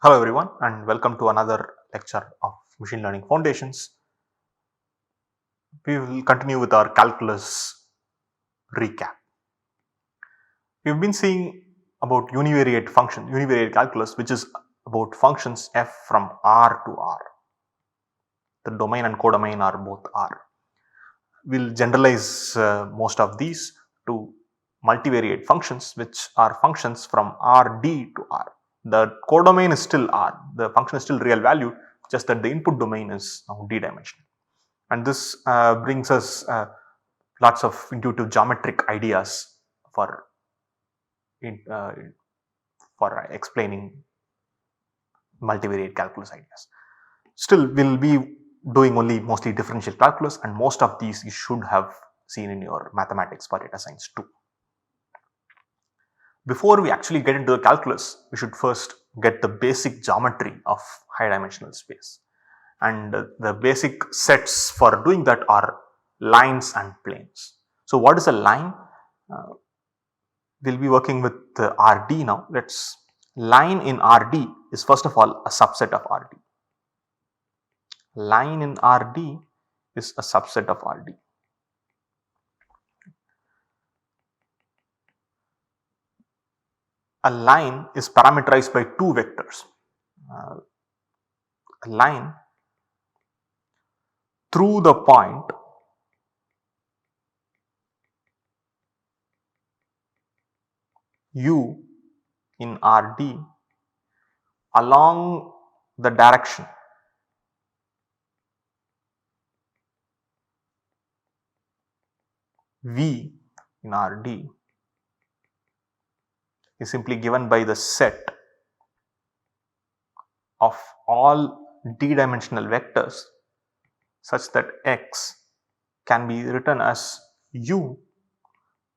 Hello everyone and welcome to another lecture of Machine Learning Foundations. We will continue with our calculus recap. We have been seeing about univariate calculus, which is about functions f from R to R. The domain and codomain are both R. We will generalize most of these to multivariate functions, which are functions from Rd to R. The codomain is still R, the function is still real valued, just that the input domain is now d-dimensional. And this brings us lots of intuitive geometric ideas for explaining multivariate calculus ideas. Still, we'll be doing only mostly differential calculus, and most of these you should have seen in your mathematics for data science too. Before we actually get into the calculus, we should first get the basic geometry of high dimensional space. And the basic sets for doing that are lines and planes. So what is a line? We'll be working with RD now. Line in RD is first of all a subset of RD. Line in RD is a subset of RD. A line is parameterized by two vectors. A line through the point u in RD along the direction v in RD is simply given by the set of all d-dimensional vectors such that x can be written as u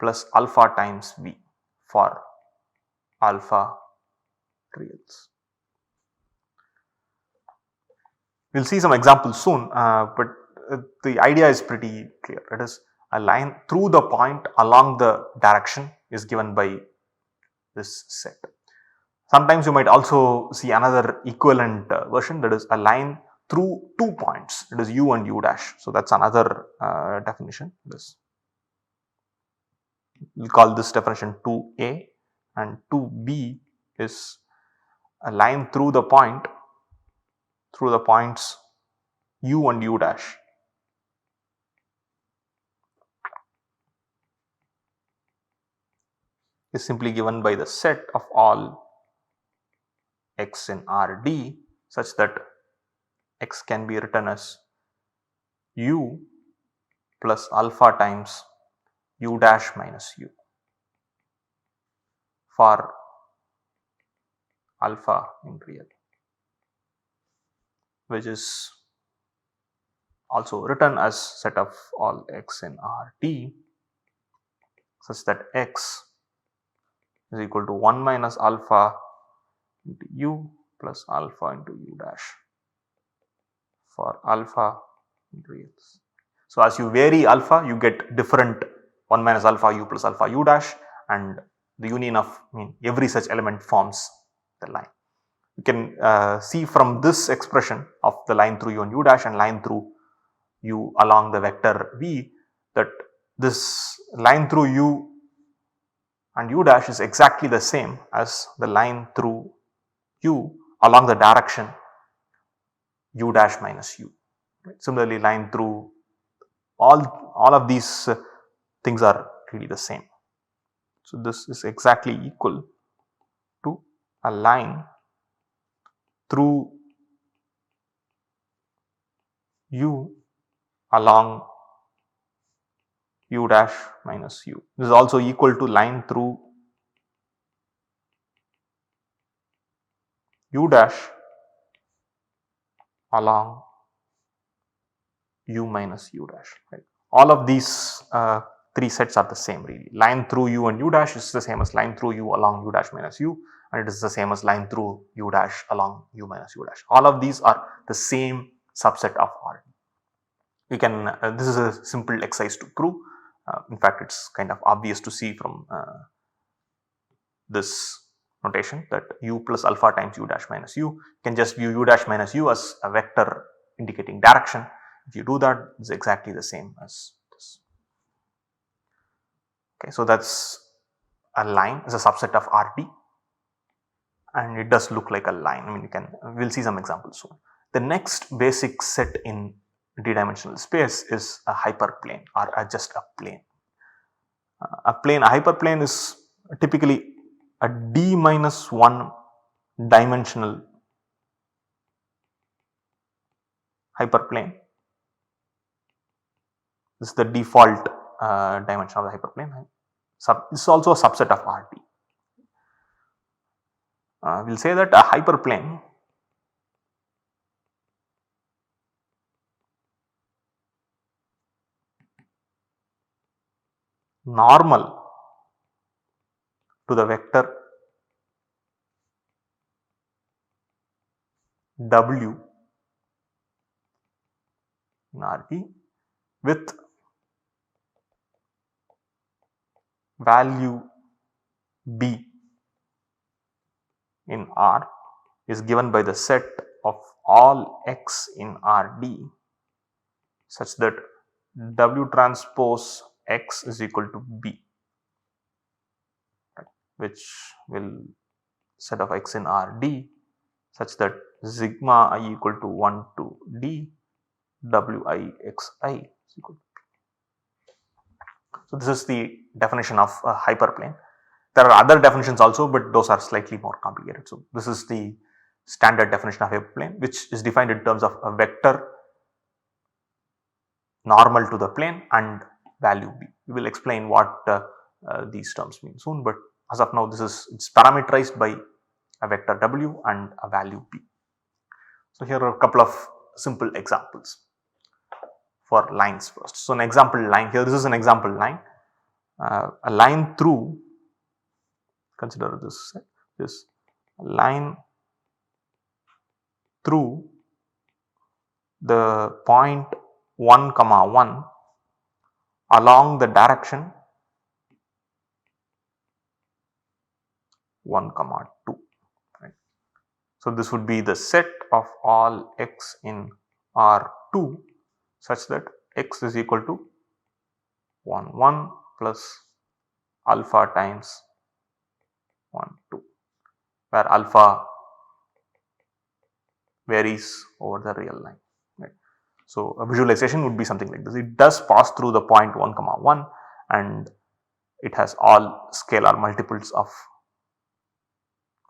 plus alpha times v for alpha reals. We will see some examples soon, but the idea is pretty clear. It is a line through the point along the direction is given by this set. Sometimes you might also see another equivalent version, that is a line through 2 points, it is u and u dash. So that is another definition. We'll call this definition 2a, and 2b is a line through the points u and u dash. Is simply given by the set of all x in RD such that x can be written as u plus alpha times u dash minus u for alpha in real, which is also written as set of all x in RD such that x is equal to 1 minus alpha into u plus alpha into u dash for alpha in reals. So as you vary alpha, you get different 1 minus alpha u plus alpha u dash, and the union of every such element forms the line. You can see from this expression of the line through u and u dash and line through u along the vector v that this line through u and u dash is exactly the same as the line through u along the direction u dash minus u. Similarly, line through all of these things are really the same. So this is exactly equal to a line through u along u dash minus u. This is also equal to line through u dash along u minus u dash. Right. All of these three sets are the same really. Line through u and u dash is the same as line through u along u dash minus u, and it is the same as line through u dash along u minus u dash. All of these are the same subset of R. You can this is a simple exercise to prove. In fact, it's kind of obvious to see from this notation that u plus alpha times u dash minus u. You can just view u dash minus u as a vector indicating direction. If you do that, it's exactly the same as this. Okay, so that's a line is a subset of RT, and it does look like a line. I mean, we'll see some examples soon. The next basic set in d-dimensional space is a hyperplane or just a plane. A hyperplane is typically a d-1 dimensional hyperplane. This is the default dimension of the hyperplane. This is also a subset of RT. We'll say that a hyperplane normal to the vector W in RT with value B in R is given by the set of all x in RD such that W transpose x is equal to B, which will set of x in RD such that sigma I equal to 1 to D Wi xi is equal to B. So this is the definition of a hyperplane. There are other definitions also, but those are slightly more complicated. So this is the standard definition of hyperplane, which is defined in terms of a vector normal to the plane and value B. We will explain what these terms mean soon, but as of now, it's parameterized by a vector W and a value B. So here are a couple of simple examples for lines first. So an example line here, this is an example line. A line through, consider this line through the point 1 comma 1 along the direction 1 comma 2. Right. So this would be the set of all x in R2 such that x is equal to 1 1 plus alpha times 1 2, where alpha varies over the real line. Right. So a visualization would be something like this. It does pass through the point 1 comma 1 and it has all scalar multiples of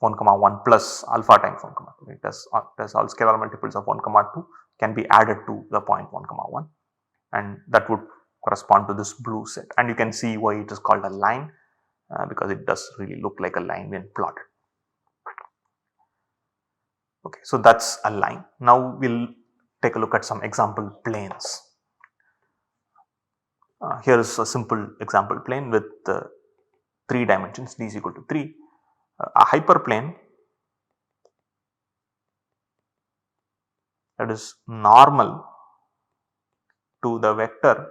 1 comma 1 plus alpha times 1 comma 2. It has all scalar multiples of 1 comma 2 can be added to the point 1 comma 1, and that would correspond to this blue set. And you can see why it is called a line because it does really look like a line when plotted. Okay, so that's a line. Now we'll take a look at some example planes. Here is a simple example plane with 3 dimensions, d is equal to 3. A hyperplane that is normal to the vector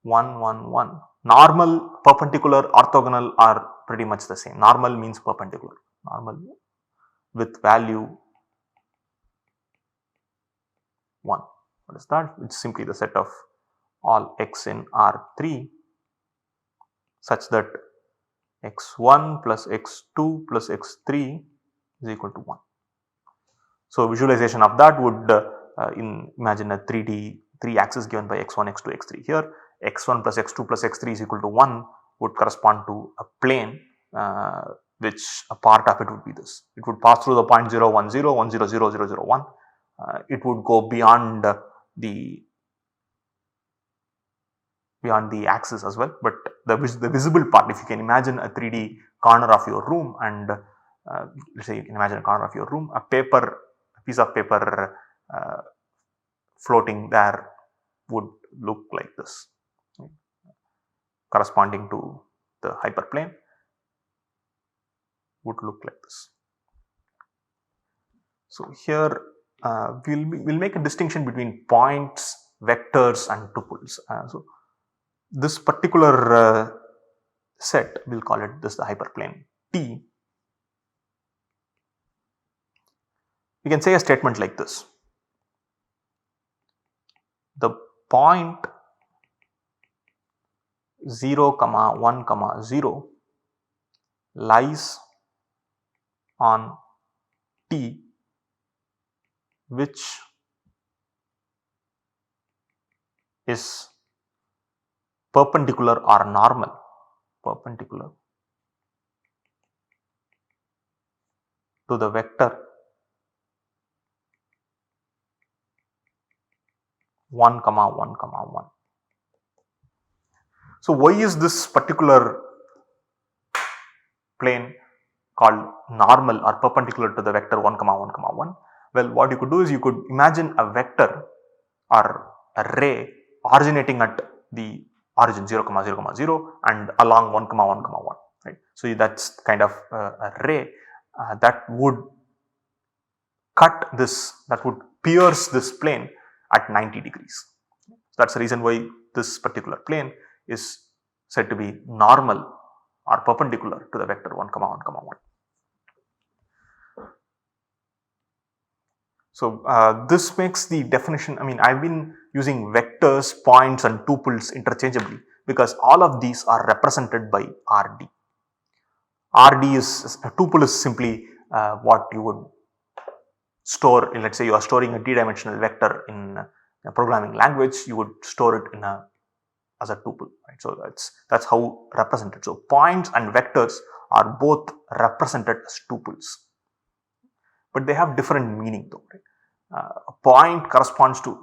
1 1 1. Normal, perpendicular, orthogonal are pretty much the same. Normal means perpendicular. Normal with value 1. What is that? It's simply the set of all x in R3 such that x1 plus x2 plus x3 is equal to 1. So visualization of that would imagine a 3 axis given by x1, x2, x3. Here x1 plus x2 plus x3 is equal to 1 would correspond to a plane which a part of it would be this. It would pass through the point 0 1 0 1 0 0 0 0 1. It would go beyond the axis as well, but the visible part, if you can imagine a 3D corner of your room, and let's say you can imagine a corner of your room, a piece of paper floating there would look like this, right? Corresponding to the hyperplane would look like this. So here we'll make a distinction between points, vectors and tuples. So this particular set, we'll call it the hyperplane T, we can say a statement like this: the point 0, 1, 0 lies on T which is perpendicular or normal, perpendicular to the vector 1, 1, 1. So why is this particular plane called normal or perpendicular to the vector 1, 1, 1? Well, what you could do is you could imagine a vector or a ray originating at the origin 0, 0, 0 and along 1, 1, 1. Right? So that's kind of a ray that would cut this, that would pierce this plane at 90 degrees. That's the reason why this particular plane is said to be normal or perpendicular to the vector 1, 1, 1. So this makes the definition, I mean, I've been using vectors, points and tuples interchangeably because all of these are represented by RD. RD is, a tuple is simply what you would store, let's say you are storing a d-dimensional vector in a programming language, you would store it in as a tuple, right? So that's how represented. So points and vectors are both represented as tuples, but they have different meaning though, right? A point corresponds to,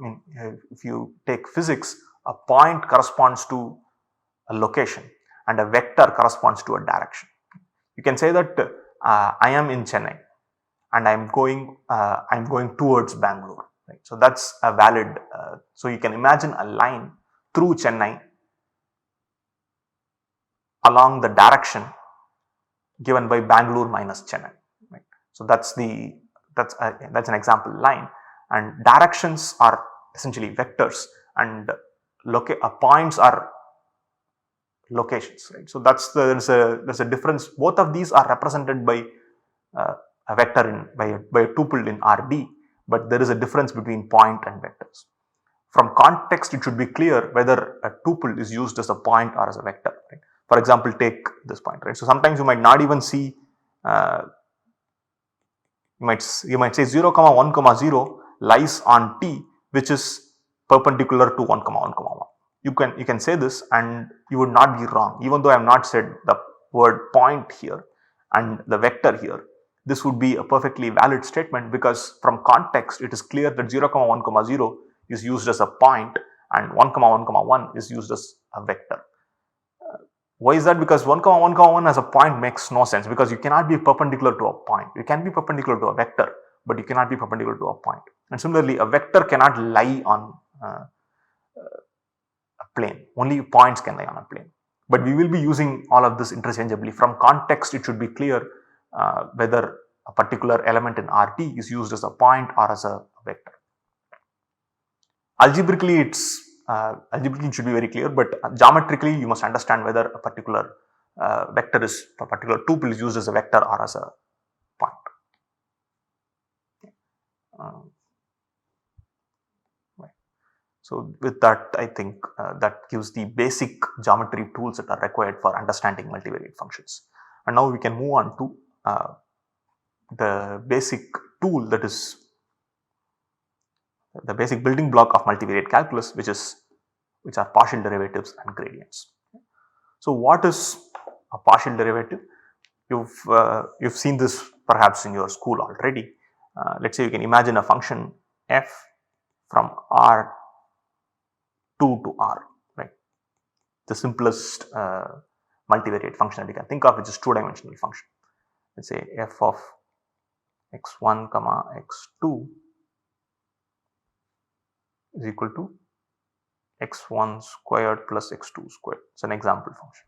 if you take physics, a point corresponds to a location and a vector corresponds to a direction. You can say that I am in Chennai and I'm going towards Bangalore, right? So that's a valid, so you can imagine a line through Chennai along the direction given by Bangalore minus Chennai, right? So that's an example line, and directions are essentially vectors and points are locations, right? So there's a difference. Both of these are represented by a vector by a tuple in RD, but there is a difference between point and vectors. From context, it should be clear whether a tuple is used as a point or as a vector, right? For example, take this point, right? So sometimes you might not even see, you might say 0, 1, 0 lies on T which is perpendicular to 1, 1, 1. You can say this and you would not be wrong, even though I have not said the word point here and the vector here. This would be a perfectly valid statement because from context it is clear that 0, 1, 0 is used as a point and 1, 1, is used as a vector. Why is that? Because 1, 1, as a point makes no sense because you cannot be perpendicular to a point. You can be perpendicular to a vector, but you cannot be perpendicular to a point. And similarly, a vector cannot lie on a plane. Only points can lie on a plane. But we will be using all of this interchangeably. From context, it should be clear whether a particular element in RT is used as a point or as a vector. Algebraically, it should be very clear, but geometrically, you must understand whether a particular particular tuple is used as a vector or as a point. So with that, I think that gives the basic geometry tools that are required for understanding multivariate functions. And now we can move on to the basic tool, that is the basic building block of multivariate calculus, which are partial derivatives and gradients. So what is a partial derivative? You've seen this perhaps in your school already. Let's say you can imagine a function f from R2 to R, right? The simplest multivariate function that you can think of, which is two-dimensional function. Let's say f of x1, x2 is equal to x1 squared plus x2 squared. It's an example function.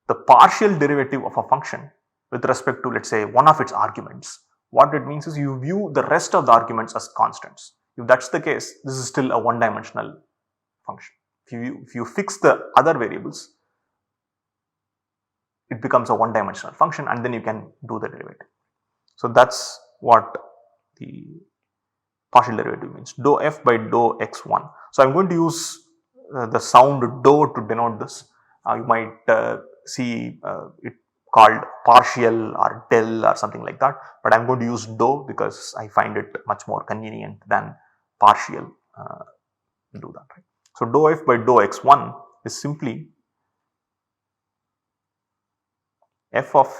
The partial derivative of a function with respect to, let's say, one of its arguments, what it means is you view the rest of the arguments as constants. If that's the case, this is still a one-dimensional function. If you fix the other variables, it becomes a one-dimensional function and then you can do the derivative. So that's what the partial derivative means, dou f by dou x1. So I'm going to use the sound dou to denote this. You might see it called partial or del or something like that, but I'm going to use dou because I find it much more convenient than partial. Do that, right? So dou f by dou x1 is simply f of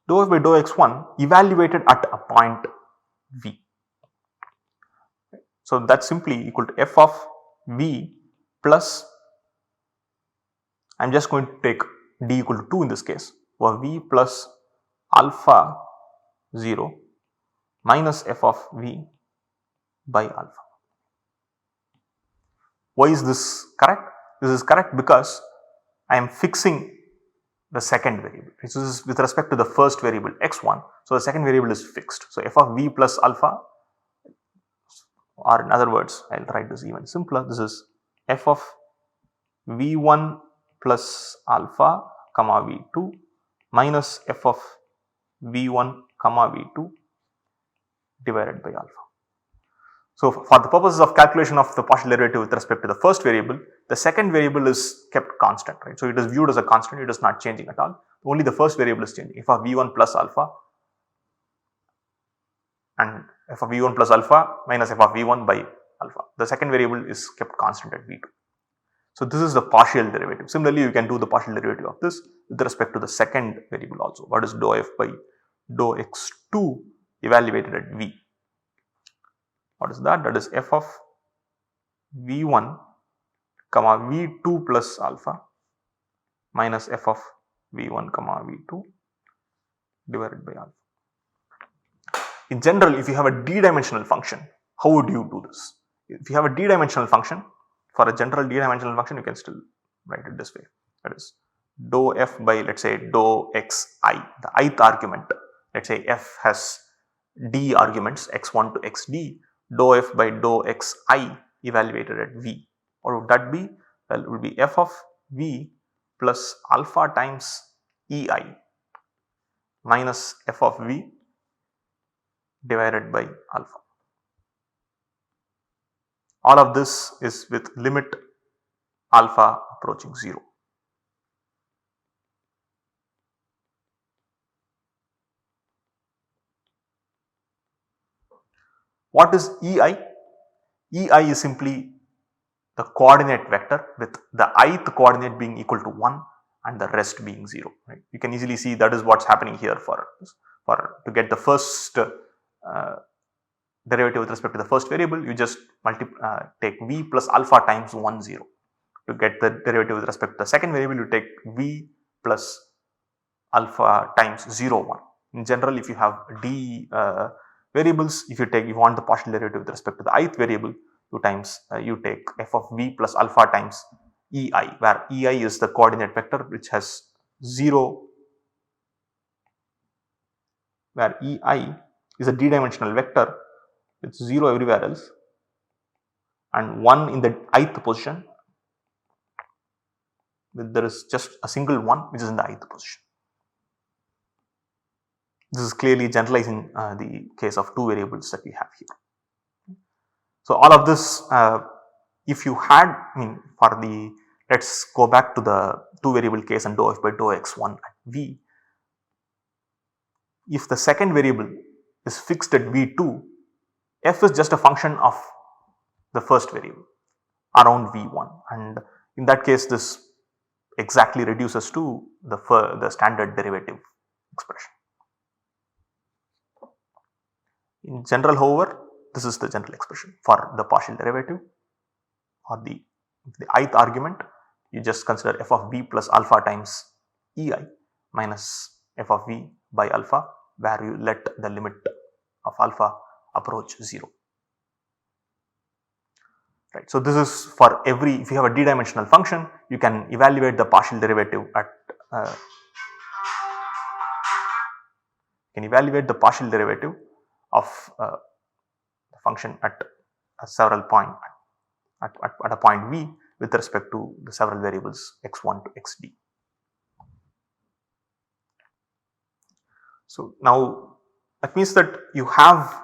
dou f by dou x1 evaluated at a point v. So that's simply equal to f of v plus, I'm just going to take d equal to 2 in this case, for v plus alpha 0 minus f of v by alpha. Why is this correct? This is correct because I am fixing the second variable. This is with respect to the first variable x1. So the second variable is fixed. So f of v plus alpha, or in other words, I will write this even simpler. This is f of v1 plus alpha comma v2 minus f of v1 comma v2 divided by alpha. So for the purposes of calculation of the partial derivative with respect to the first variable, the second variable is kept constant, right? So it is viewed as a constant, it is not changing at all. Only the first variable is changing, f of v1 plus alpha and f of v1 plus alpha minus f of v1 by alpha. The second variable is kept constant at v2. So this is the partial derivative. Similarly, you can do the partial derivative of this with respect to the second variable also. What is dou f by dou x2 evaluated at v? What is that? That is f of v1 comma v2 plus alpha minus f of v1 comma v2 divided by alpha. In general, if you have a d-dimensional function, how would you do this? If you have a d-dimensional function, for a general d-dimensional function, you can still write it this way. That is dou f by, let's say, dou xi, the ith argument. Let's say f has d arguments x1 to xd, dou f by dou xi evaluated at v. What would that be? Well, it would be f of v plus alpha times ei minus f of v divided by alpha. All of this is with limit alpha approaching 0. What is ei? Ei is simply the coordinate vector with the ith coordinate being equal to 1 and the rest being 0. Right? You can easily see that is what is happening here for to get the first derivative with respect to the first variable, you just take v plus alpha times 1 0. To get the derivative with respect to the second variable, you take v plus alpha times 0 1. In general, if you have d variables, if you want the partial derivative with respect to the ith variable, you take f of v plus alpha times ei, where ei is the coordinate vector which has 0, where ei is a d-dimensional vector with 0 everywhere else and 1 in the ith position. There is just a single 1 which is in the ith position. This is clearly generalizing the case of two variables that we have here. So all of this, if you had, let's go back to the two variable case and dou f by dou x1 at v. If the second variable is fixed at v2, f is just a function of the first variable around v1, and in that case this exactly reduces to the standard derivative expression. In general, however, this is the general expression for the partial derivative or the ith argument. You just consider f of v plus alpha times ei minus f of v by alpha, where you let the limit of alpha approach 0. Right. So this is for if you have a d-dimensional function, you can evaluate the partial derivative at of the function at several points at a point v with respect to the several variables x1 to xd. So now that means that you have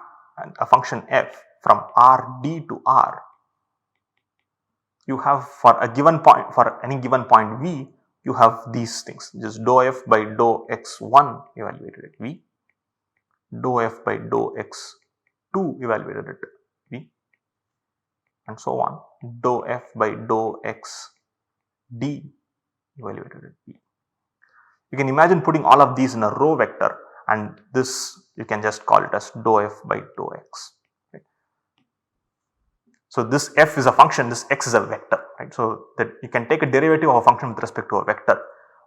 a function f from rd to r. You have for a given point, for any given point v, you have these things, just dou f by dou x1 evaluated at v, dou f by dou x2 evaluated at v, and so on, dou f by dou xd evaluated at v. You can imagine putting all of these in a row vector, and this you can just call it as dou f by dou x. Right. So this f is a function, this x is a vector, right? So that you can take a derivative of a function with respect to a vector.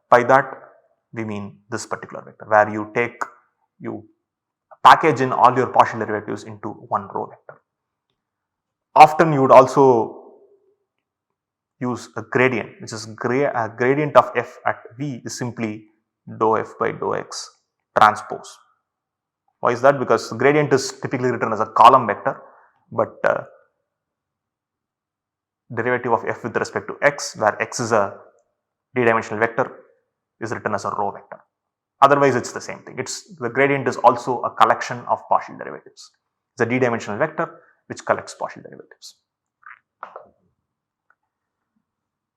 By that we mean this particular vector, where you package in all your partial derivatives into one row vector. Often you would also use a gradient, which is a gradient of f at v is simply dou f by dou x transpose. Why is that? Because the gradient is typically written as a column vector, but derivative of f with respect to x, where x is a d-dimensional vector, is written as a row vector. Otherwise it's the same thing. The gradient is also a collection of partial derivatives. It's a d-dimensional vector which collects partial derivatives.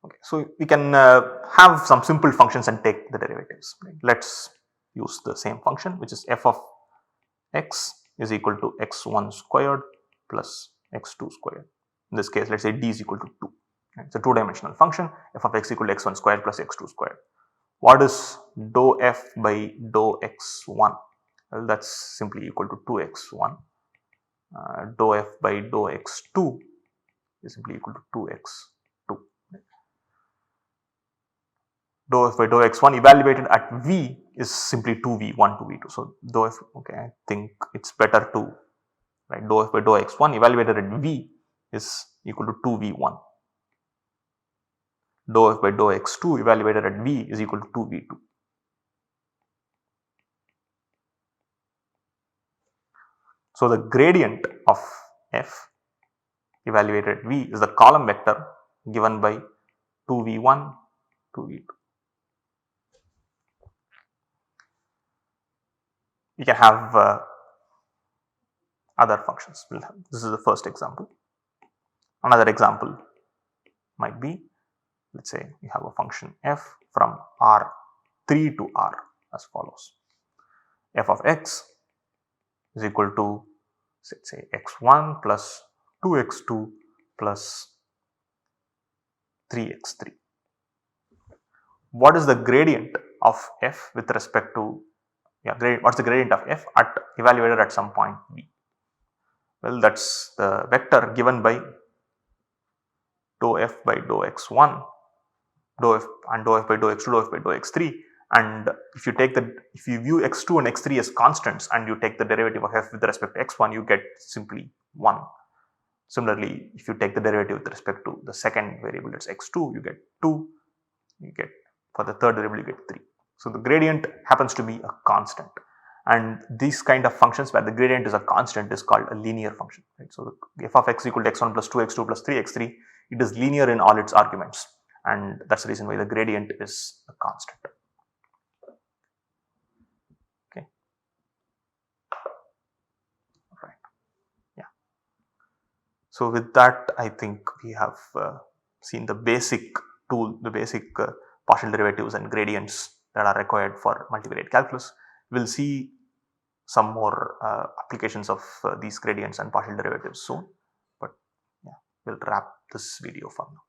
Okay, so we can have some simple functions and take the derivatives. Right? Let's use the same function, which is f of x is equal to x1 squared plus x2 squared. In this case, let's say d is equal to 2. Right? It's a two-dimensional function, f of x equal to x1 squared plus x2 squared. What is dou f by dou x1? Well, that's simply equal to 2x1. Dou f by dou x2 is simply equal to 2x2. Dou f by dou x1 evaluated at v is simply 2v1 to v2. So dou f, okay, I think it's better to write dou f by dou x1 evaluated at v is equal to 2v1. Dou f by dou x2 evaluated at v is equal to 2v2. So the gradient of f evaluated at v is the column vector given by 2v1 to v2. We can have other functions. This is the first example. Another example might be, let's say we have a function f from r3 to r as follows. F of x is equal to, let's say, x1 plus 2x2 plus 3x3. What is the gradient of f with respect to, what's the gradient of f at evaluated at some point v? Well, that's the vector given by dou f by dou x1, dou f and dou f by dou x2, dou f by dou x3. And if you view x2 and x3 as constants and you take the derivative of f with respect to x1, you get simply 1. Similarly, if you take the derivative with respect to the second variable, that's x2, you get 2. You get, for the third variable, you get 3. So the gradient happens to be a constant. And these kind of functions where the gradient is a constant is called a linear function. Right? So the f of x equal to x1 plus 2x2 plus 3x3, it is linear in all its arguments. And that's the reason why the gradient is a constant. Okay. Right. Yeah. So with that, I think we have seen the basic tool, the basic partial derivatives and gradients that are required for multivariate calculus. We'll see some more applications of these gradients and partial derivatives soon, but yeah, we'll wrap this video for now.